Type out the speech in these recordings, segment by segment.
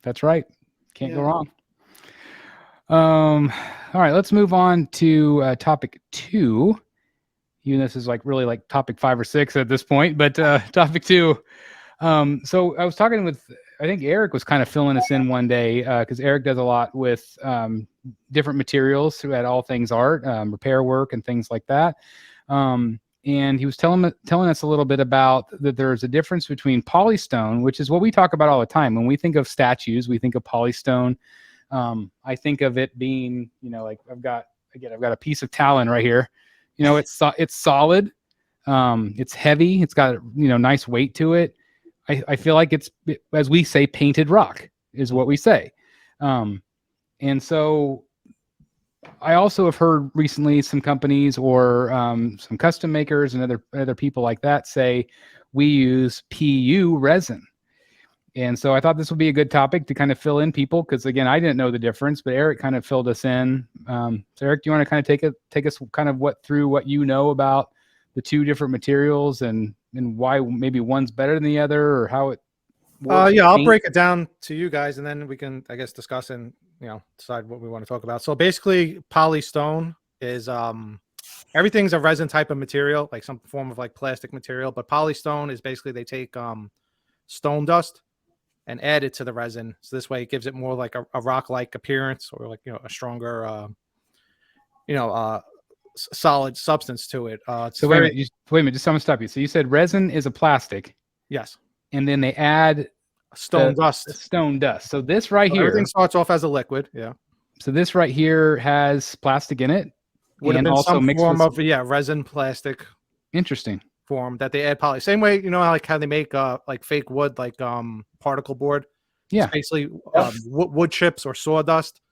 That's right. Can't go wrong. All right, let's move on to topic 2. Even this is like really like topic 5 or 6 at this point, but topic 2. So I was talking with, I think Eric was kind of filling us in one day because Eric does a lot with different materials at All Things Art, repair work and things like that. And he was telling us a little bit about that there's a difference between polystone, which is what we talk about all the time. When we think of statues, we think of polystone. I think of it being, like I've got a piece of talon right here. It's solid. It's heavy. It's got, nice weight to it. I feel like it's, as we say, painted rock is what we say. And so I also have heard recently some companies or some custom makers and other people like that say we use PU resin. And so I thought this would be a good topic to kind of fill in people because, again, I didn't know the difference, but Eric kind of filled us in. So Eric, do you want to kind of take us kind of through what you know about the two different materials and why maybe one's better than the other or how it works? I'll break it down to you guys and then we can, I guess, discuss and, decide what we want to talk about. So basically polystone is everything's a resin type of material, like some form of like plastic material, but polystone is basically they take stone dust and add it to the resin. So this way it gives it more like a rock-like appearance or like, a stronger, solid substance to it. So wait a minute, just I'm gonna stop you. So you said resin is a plastic. Yes. And then they add stone dust. So this right here. Everything starts off as a liquid. Yeah. So this right here has plastic in it. Would have been also some form of resin plastic. Interesting. Form that they add poly. Same way, how they make like fake wood, like particle board. Yeah. It's basically wood chips or sawdust,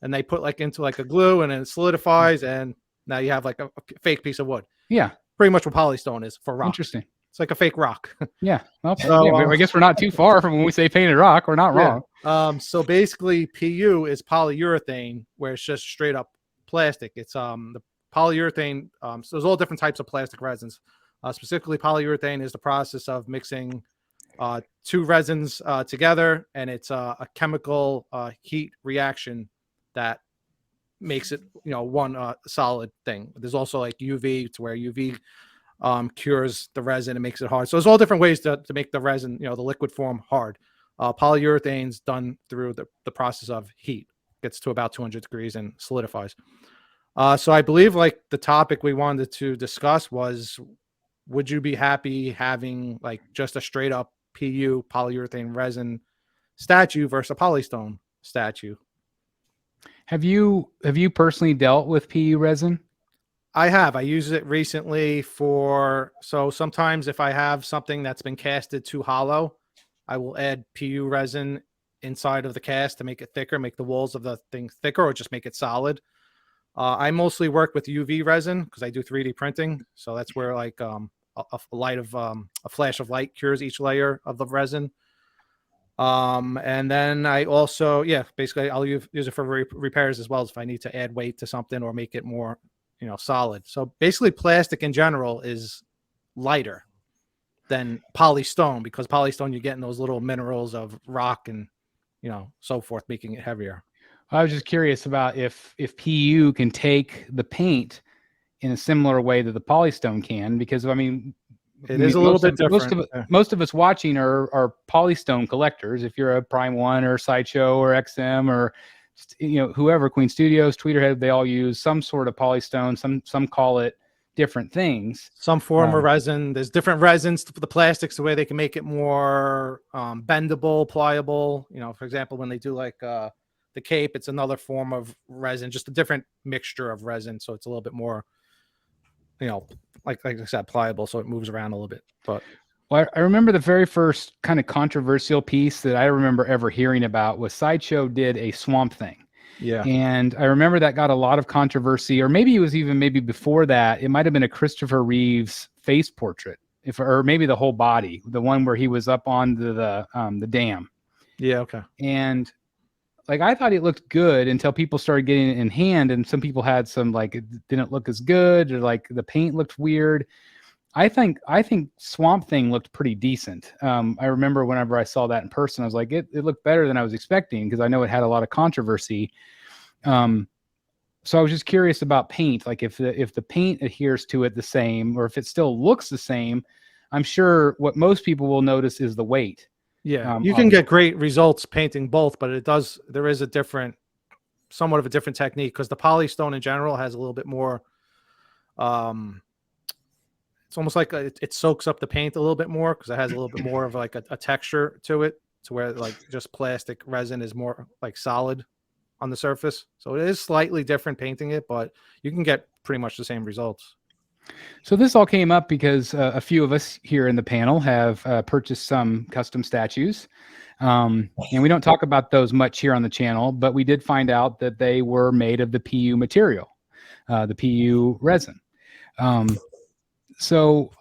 and they put like into like a glue, and then it solidifies, and now you have like a fake piece of wood. Yeah. Pretty much what polystone is for rock. Interesting. It's like a fake rock. Yeah. Well, I guess we're not too far from when we say painted rock. We're not wrong. So basically, PU is polyurethane, where it's just straight up plastic. It's the polyurethane. So there's all different types of plastic resins. Specifically, polyurethane is the process of mixing two resins together, and it's a chemical heat reaction that makes it, one solid thing. There's also like UV, to where UV cures the resin and makes it hard. So there's all different ways to make the resin, the liquid form hard. Polyurethane's done through the process of heat. Gets to about 200 degrees and solidifies. So I believe like the topic we wanted to discuss was, would you be happy having like just a straight up PU polyurethane resin statue versus a polystone statue? Have you personally dealt with PU resin? I have. I used it recently so sometimes if I have something that's been casted too hollow, I will add PU resin inside of the cast to make it thicker, make the walls of the thing thicker, or just make it solid. I mostly work with UV resin because I do 3D printing. So that's where like a flash of light cures each layer of the resin. And then I also, basically I'll use it for repairs as well as if I need to add weight to something or make it more, solid. So basically plastic in general is lighter than polystone, because polystone, you're getting those little minerals of rock and, so forth, making it heavier. I was just curious about if PU can take the paint in a similar way that the polystone can, because I mean, it is a little bit different. Most of us watching are polystone collectors. If you're a Prime One or Sideshow or XM or whoever, Queen Studios, Tweeterhead, they all use some sort of polystone. Some call it different things. Some form of resin. There's different resins for the plastics, the way they can make it more bendable, pliable. For example, when they do like the cape, it's another form of resin, just a different mixture of resin, so it's a little bit more, like I said, pliable, so it moves around a little bit. But I remember the very first kind of controversial piece that I remember ever hearing about was Sideshow did a Swamp Thing. Yeah. And I remember that got a lot of controversy, or maybe it was even before that. It might have been a Christopher Reeves face portrait, or maybe the whole body, the one where he was up on the dam. Yeah. Okay. And like, I thought it looked good until people started getting it in hand, and some people had some, like, it didn't look as good, or like the paint looked weird. I think Swamp Thing looked pretty decent. I remember whenever I saw that in person, I was like, it looked better than I was expecting because I know it had a lot of controversy. So I was just curious about paint, like if the paint adheres to it the same, or if it still looks the same. I'm sure what most people will notice is the weight. Yeah, you can get great results painting both, but there is somewhat of a different technique because the Polystone in general has a little bit more. It's almost like it soaks up the paint a little bit more because it has a little bit more of like a texture to it, to where like just plastic resin is more like solid on the surface. So it is slightly different painting it, but you can get pretty much the same results. So this all came up because a few of us here in the panel have purchased some custom statues. And we don't talk about those much here on the channel, but we did find out that they were made of the PU material, the PU resin. So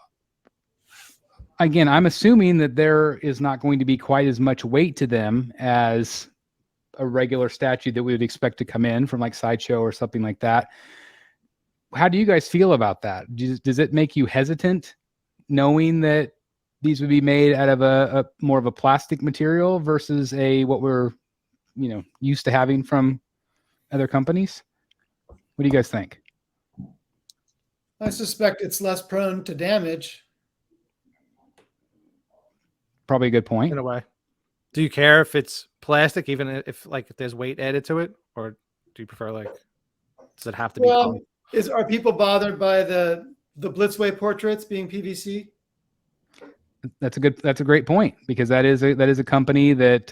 again, I'm assuming that there is not going to be quite as much weight to them as a regular statue that we would expect to come in from like Sideshow or something like that. How do you guys feel about that? Does it make you hesitant knowing that these would be made out of a more of a plastic material versus what we're used to having from other companies? What do you guys think? I suspect it's less prone to damage. Probably a good point. In a way. Do you care if it's plastic, even if there's weight added to it, or do you prefer does it have to be? Well, are people bothered by the Blitzway portraits being PVC? That's a great point, because that is a company that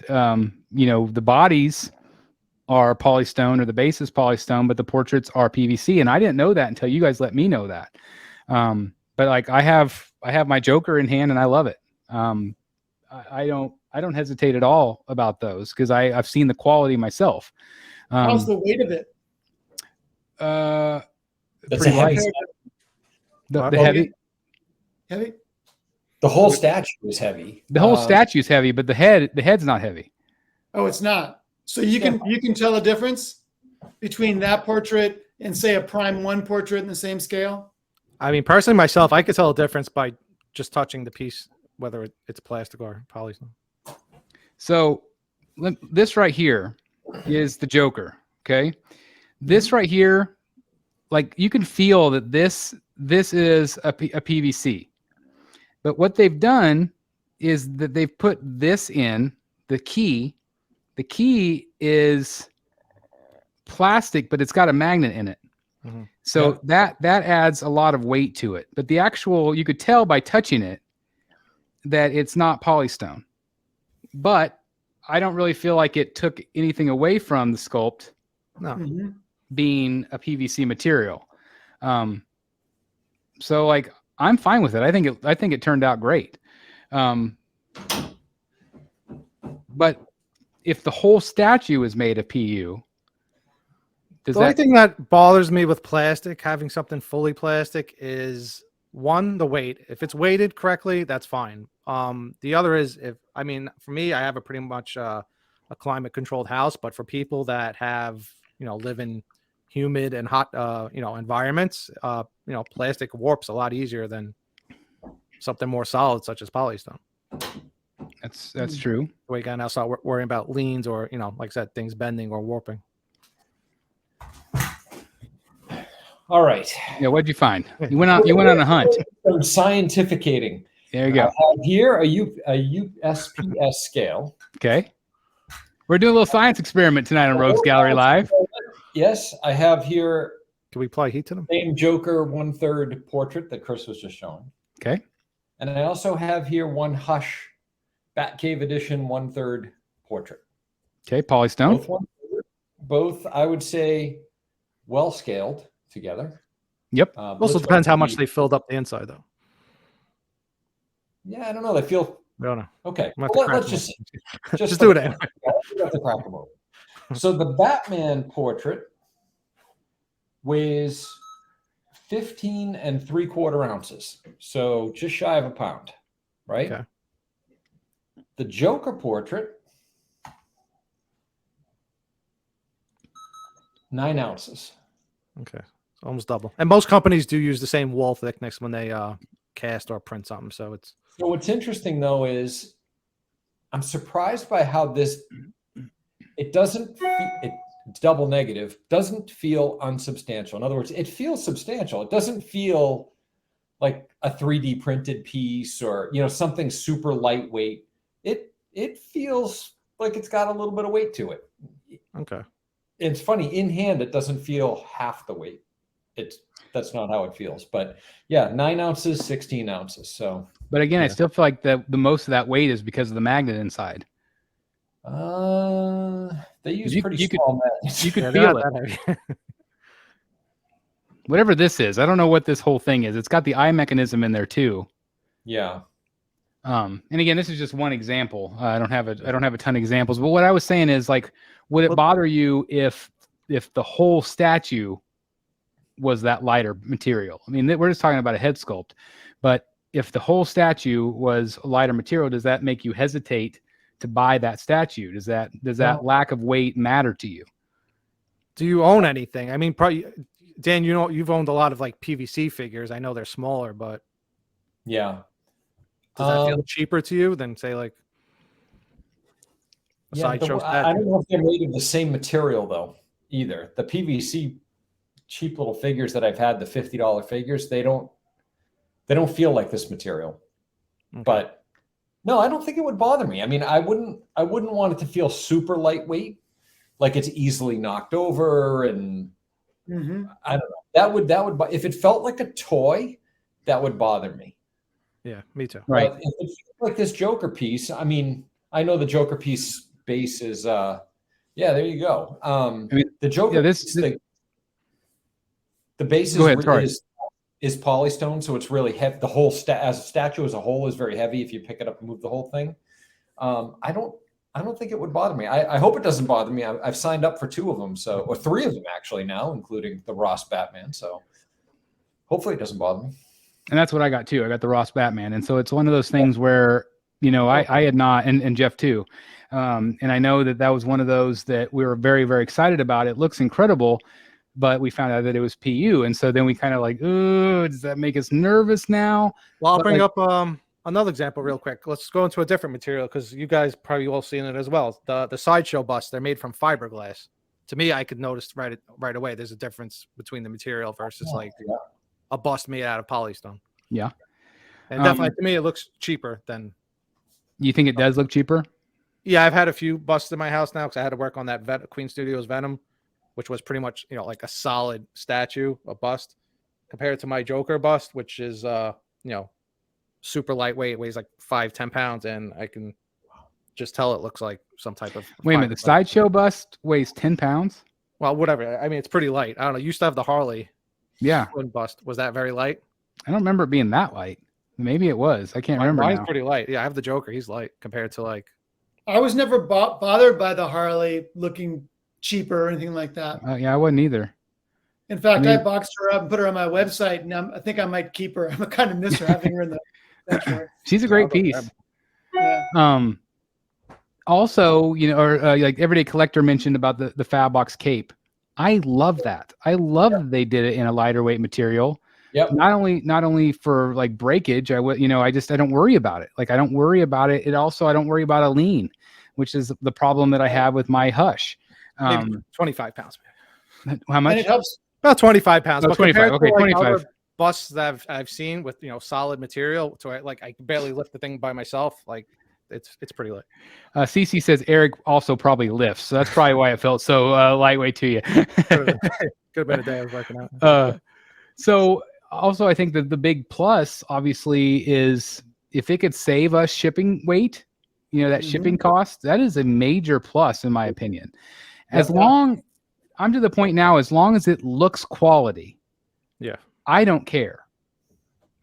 the bodies are polystone, or the base is polystone, but the portraits are PVC, and I didn't know that until you guys let me know that. But like I have my Joker in hand and I love it. I don't hesitate at all about those because I've seen the quality myself. How's the weight of it? That's a heavy. The heavy. Heavy. The whole statue is heavy. The whole statue is heavy, but the head's not heavy. Oh, it's not. So you can tell a difference between that portrait and say a Prime 1 portrait in the same scale? I mean, personally, myself, I could tell a difference by just touching the piece, whether it's plastic or polystone. So this right here is the Joker. Okay. This right here, like you can feel that this is a PVC, but what they've done is that they've put this in the key. The key is plastic, but it's got a magnet in it. Mm-hmm. So that adds a lot of weight to it. But the actual, you could tell by touching it that it's not polystone. But I don't really feel like it took anything away from the sculpt being a PVC material. So like I'm fine with it. I think it turned out great. But if the whole statue is made of PU, the only thing that bothers me with plastic, having something fully plastic, is one, the weight. If it's weighted correctly, that's fine. The other is for me, I have a pretty much a climate controlled house, but for people that have, live in humid and hot, environments, plastic warps a lot easier than something more solid, such as polystone. That's true. We got to now start worrying about leans or, like I said, things bending or warping. All right. Yeah. What'd you find? You went on a hunt. Some scientificating. There you go. I have here a USPS scale. Okay. We're doing a little science experiment tonight on Rogues Gallery Live. Yes, I have here. Can we apply heat to them? Same Joker 1/3 portrait that Chris was just showing. Okay. And I also have here one Hush Batcave Edition 1/3 portrait. Okay, polystone. Both I would say well scaled together. Yep. Also depends how much they filled up the inside, though. Yeah, I don't know. They feel. I don't know. Okay. Let's just do it anyway. So the Batman portrait weighs 15 3/4 ounces. So just shy of a pound, right? Okay. The Joker portrait, 9 ounces. Okay. It's almost double. And most companies do use the same wall thickness when they cast or print something. So it's. So what's interesting though is I'm surprised by how this, it doesn't, it's double negative, doesn't feel unsubstantial. In other words, it feels substantial. It doesn't feel like a 3D printed piece or, something super lightweight. It feels like it's got a little bit of weight to it. Okay. It's funny, in hand, it doesn't feel half the weight. That's not how it feels. But yeah, 9 ounces, 16 ounces. So, but again, yeah. I still feel like the most of that weight is because of the magnet inside. They use pretty small magnets. You could feel it. Whatever this is, I don't know what this whole thing is. It's got the eye mechanism in there too. Yeah. And again, this is just one example. I don't have a ton of examples, but what I was saying is, like, would it bother you if the whole statue was that lighter material? I mean, we're just talking about a head sculpt, but if the whole statue was a lighter material, does that make you hesitate to buy that statue? Does that lack of weight matter to you? Do you own anything? I mean, probably, Dan, you've owned a lot of like PVC figures. I know they're smaller, but yeah. Does that feel cheaper to you than, say, like a Sideshow statue? I don't know if they're made of the same material though either. The PVC cheap little figures that I've had, the $50 figures, they don't feel like this material. Okay. But no, I don't think it would bother me. I mean, I wouldn't want it to feel super lightweight, like it's easily knocked over, and I don't know. That would if it felt like a toy, that would bother me. Yeah, me too. Right. If it feels like this Joker piece, I mean, I know the Joker piece base is there you go. I mean, the Joker the base is polystone, so it's really heavy. The whole as a statue as a whole is very heavy if you pick it up and move the whole thing. I don't think it would bother me. I hope it doesn't bother me. I've signed up for 2 of them, or 3 of them actually now, including the Ross Batman. So hopefully it doesn't bother me. And that's what I got too. I got the Ross Batman. And so it's one of those things where, I had not, and Jeff too. And I know that was one of those that we were very, very excited about. It looks incredible, but we found out that it was PU. And so then we kind of like, ooh, does that make us nervous now? Well, I'll bring up another example real quick. Let's go into a different material, because you guys probably all seen it as well. The Sideshow busts, they're made from fiberglass. To me, I could notice right away there's a difference between the material versus a bust made out of polystone. Yeah. And definitely to me, it looks cheaper than. You think it does look cheaper? Yeah, I've had a few busts in my house now because I had to work on that Queen Studios Venom, which was pretty much, like a solid statue, a bust, compared to my Joker bust, which is, super lightweight. It weighs like 5-10 pounds, and I can just tell it looks like some type of. Wait a minute, the Sideshow bust weighs 10 pounds? Well, whatever. I mean, it's pretty light. I don't know. You used to have the Harley. Yeah. Bust. Was that very light? I don't remember it being that light. Maybe it was. I can't remember. Mine's now. Pretty light. Yeah, I have the Joker. He's light compared to like. I was never bothered by the Harley looking cheaper or anything like that. Yeah, I wasn't either. In fact, I boxed her up and put her on my website, and I think I might keep her. I kind of miss her, having her in the benchmark. She's a great piece. Yeah. Also, like Everyday Collector mentioned about the Fabbox cape. I love that. I love that they did it in a lighter weight material. Yep. Not only for like breakage, I don't worry about it. Like I don't worry about it. I don't worry about a lean, which is the problem that I have with my Hush. Maybe 25 pounds. How much? And it helps. About 25 pounds. Oh, 25. Okay, 25. Busts that I've seen with solid material, so I can barely lift the thing by myself. Like it's pretty light. CC says Eric also probably lifts, so that's probably why it felt so lightweight to you. Could have been a day I was working out. So also, I think that the big plus, obviously, is if it could save us shipping weight, that shipping cost, that is a major plus, in my opinion. I'm to the point now, as long as it looks quality, I don't care.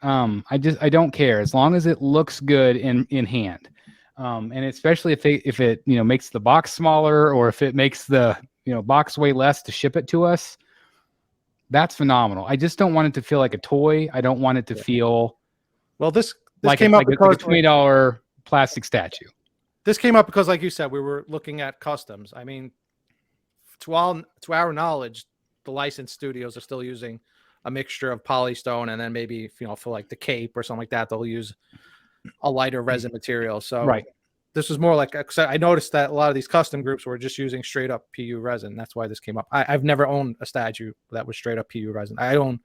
I don't care as long as it looks good in hand, and especially if it makes the box smaller, or if it makes the box weigh less to ship it to us. That's phenomenal. I just don't want it to feel like a toy. I don't want it to feel this like came up because a $20 plastic statue. This came up because, like you said, we were looking at customs. I mean, to our knowledge, the licensed studios are still using a mixture of Polystone, and then maybe, for like the cape or something like that, they'll use a lighter resin material. So Right. this was more like, 'cause I noticed that a lot of these custom groups were just using straight up PU resin. That's why this came up. I've never owned a statue that was straight up PU resin. I own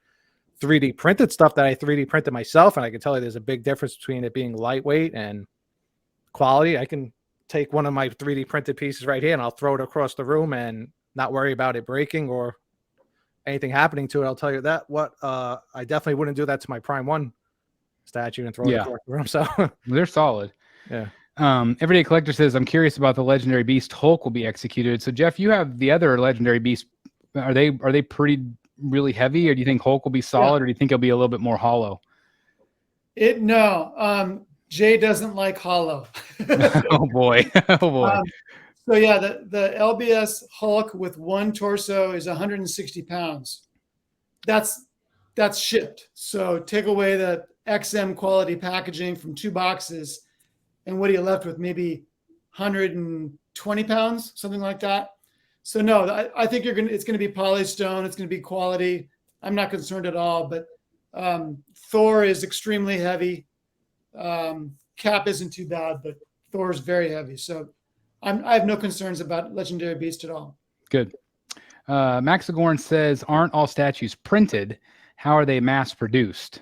3D printed stuff that I 3D printed myself, and I can tell you there's a big difference between it being lightweight and quality. I can take one of my 3D printed pieces right here and I'll throw it across the room and not worry about it breaking or anything happening to it. I'll tell you that. I definitely wouldn't do that to my Prime 1 statue and throw it across the room. So they're solid. Yeah. Everyday Collector says, I'm curious about the Legendary Beast Hulk will be executed. So Jeff, you have the other Legendary Beast. Are they pretty really heavy, or do you think Hulk will be solid, or do you think it'll be a little bit more hollow? No. Jay doesn't like hollow. Oh boy. Oh boy. So yeah, the LBS Hulk with one torso is 160 pounds. That's shipped. So take away the XM quality packaging from 2 boxes, and what are you left with? Maybe 120 pounds, something like that. So no, I think it's going to be Polystone. It's going to be quality. I'm not concerned at all. But Thor is extremely heavy. Cap isn't too bad, but Thor is very heavy. So I have no concerns about Legendary Beast at all. Good. Maxigorn says, aren't all statues printed? How are they mass produced?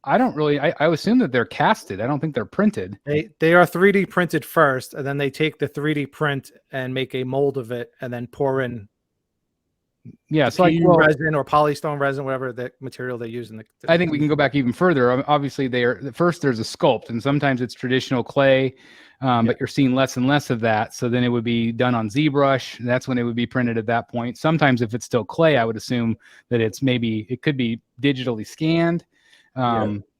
I don't really, I assume that they're casted. I don't think they're printed. They are 3D printed first, and then they take the 3D print and make a mold of it and then pour in so resin or Polystone resin, whatever the material they use in the. I think we can go back even further. Obviously, first there's a sculpt, and sometimes it's traditional clay, but you're seeing less and less of that. So then it would be done on ZBrush. That's when it would be printed at that point. Sometimes if it's still clay, I would assume that it could be digitally scanned,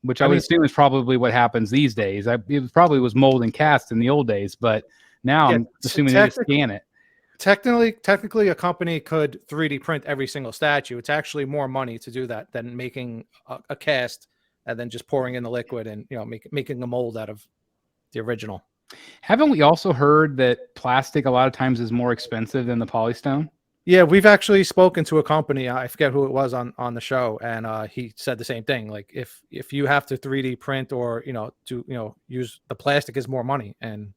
which I would assume is probably what happens these days. It probably was mold and cast in the old days, but now I'm assuming they just scan it. Technically, a company could 3D print every single statue. It's actually more money to do that than making a cast and then just pouring in the liquid and making a mold out of the original. Haven't we also heard that plastic a lot of times is more expensive than the Polystone? Yeah, we've actually spoken to a company. I forget who it was on the show, and he said the same thing. Like if you have to 3D print or use the plastic is more money, and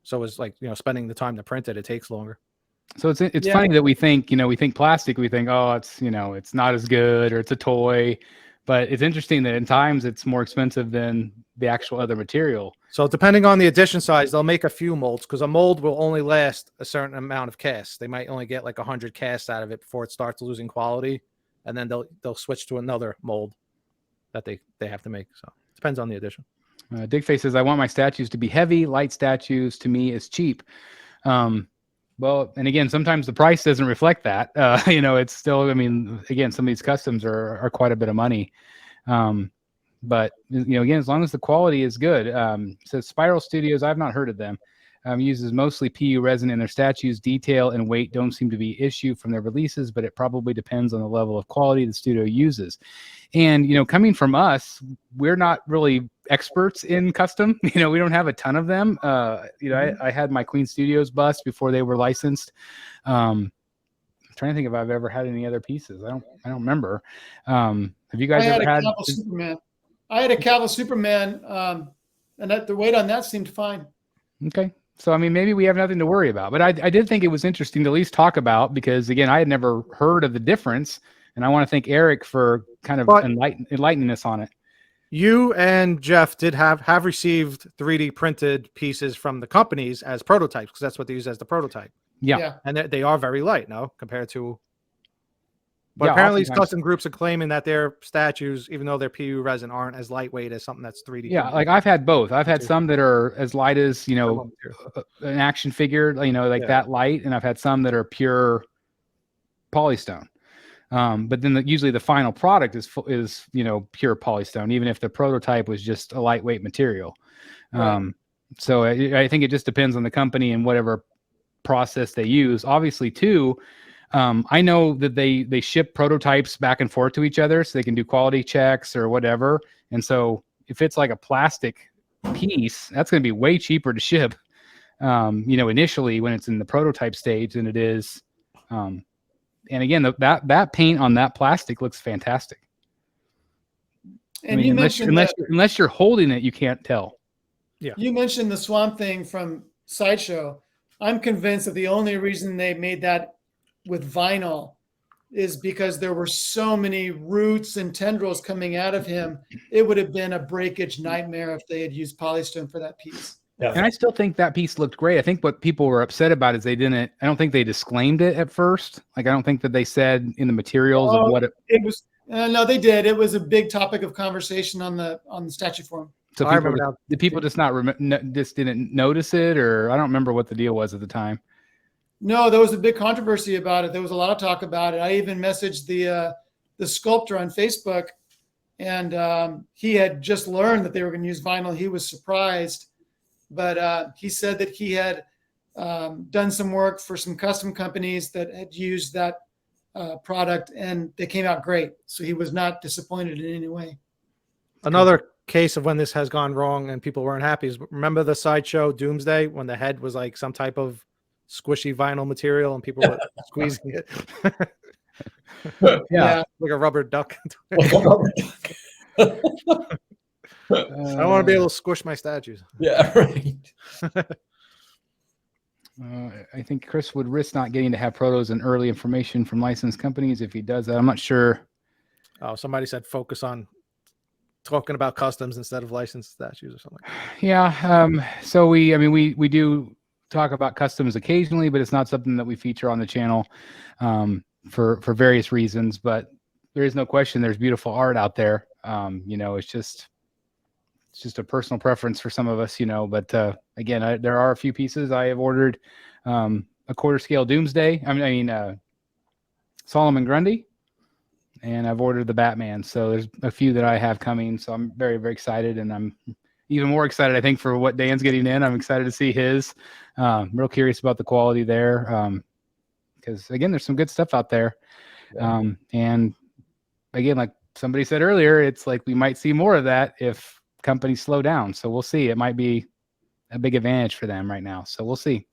so it's like spending the time to print it takes longer. So it's funny that we think plastic, we think, oh, it's not as good or it's a toy, but it's interesting that in times it's more expensive than the actual other material. So depending on the edition size, they'll make a few molds, because a mold will only last a certain amount of casts. They might only get like 100 casts out of it before it starts losing quality, and then they'll switch to another mold that they have to make. So it depends on the edition. Digface says, I want my statues to be heavy. Light statues to me is cheap. Well, and again, sometimes the price doesn't reflect that. It's still, again, some of these customs are quite a bit of money. But again, as long as the quality is good. Says Spiral Studios, I've not heard of them. Uses mostly PU resin in their statues. Detail and weight don't seem to be issue from their releases, but it probably depends on the level of quality the studio uses. And coming from us, we're not really experts in custom. We don't have a ton of them. I had my Queen Studios bust before they were licensed. I'm trying to think if I've ever had any other pieces. I don't remember. Have you guys ever had? Superman. I had a Cavill Superman, and the weight on that seemed fine. Okay. So, maybe we have nothing to worry about, but I did think it was interesting to at least talk about, because again, I had never heard of the difference, and I want to thank Eric for kind of enlightening us on it. You and Jeff did have received 3D printed pieces from the companies as prototypes, because that's what they use as the prototype. Yeah. And they are very light now compared to. But apparently, these custom groups are claiming that their statues, even though they're PU resin, aren't as lightweight as something that's 3D. Yeah, like I've had both. I've had some that are as light as an action figure, that light, and I've had some that are pure Polystone. But then usually the final product is pure Polystone, even if the prototype was just a lightweight material. Right. So I think it just depends on the company and whatever process they use. Obviously, too. I know that they ship prototypes back and forth to each other so they can do quality checks or whatever. And so if it's like a plastic piece, that's going to be way cheaper to ship, initially when it's in the prototype stage than it is again, that paint on that plastic looks fantastic. And you mentioned unless you're holding it, you can't tell. Yeah. You mentioned the Swamp Thing from Sideshow. I'm convinced that the only reason they made that with vinyl is because there were so many roots and tendrils coming out of him. It would have been a breakage nightmare if they had used Polystone for that piece. Yeah. And I still think that piece looked great. I think what people were upset about is I don't think they disclaimed it at first. Like, I don't think that they said in the materials of what it was. No, they did. It was a big topic of conversation on the statue forum. So people just didn't notice it, or I don't remember what the deal was at the time. No, there was a big controversy about it. There was a lot of talk about it. I even messaged the sculptor on Facebook, and he had just learned that they were going to use vinyl. He was surprised, but he said that he had done some work for some custom companies that had used that product, and they came out great. So he was not disappointed in any way. Another case of when this has gone wrong and people weren't happy is, remember the Sideshow Doomsday when the head was like some type of squishy vinyl material and people were squeezing it? Yeah, like a rubber duck. I don't want to be able to squish my statues. Yeah, right. I think Chris would risk not getting to have protos and early information from licensed companies if he does that. I'm not sure. Oh, somebody said focus on talking about customs instead of licensed statues or something. Yeah. So we do talk about customs occasionally, but it's not something that we feature on the channel for various reasons. But there is no question there's beautiful art out there. It's just a personal preference for some of us, but again, there are a few pieces I have ordered. A quarter scale Doomsday. Solomon Grundy. And I've ordered the Batman. So there's a few that I have coming. So I'm very, very excited. And I'm even more excited, I think, for what Dan's getting in. I'm excited to see his. Real curious about the quality there. Because, again, there's some good stuff out there. Yeah. And, again, like somebody said earlier, it's like we might see more of that if companies slow down. So we'll see. It might be a big advantage for them right now. So we'll see.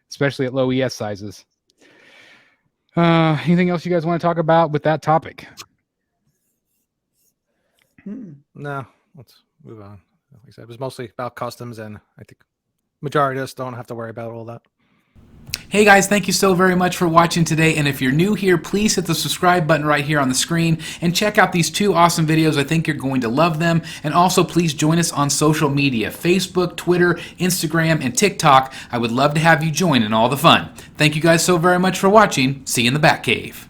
Especially at low ES sizes. Anything else you guys want to talk about with that topic? No, let's move on. Like I said, it was mostly about customs, and I think majority of us don't have to worry about all that. Hey guys, thank you so very much for watching today, and if you're new here, please hit the subscribe button right here on the screen and check out these two awesome videos. I think you're going to love them. And also please join us on social media, Facebook, Twitter, Instagram, and TikTok. I would love to have you join in all the fun. Thank you guys so very much for watching. See you in the Batcave.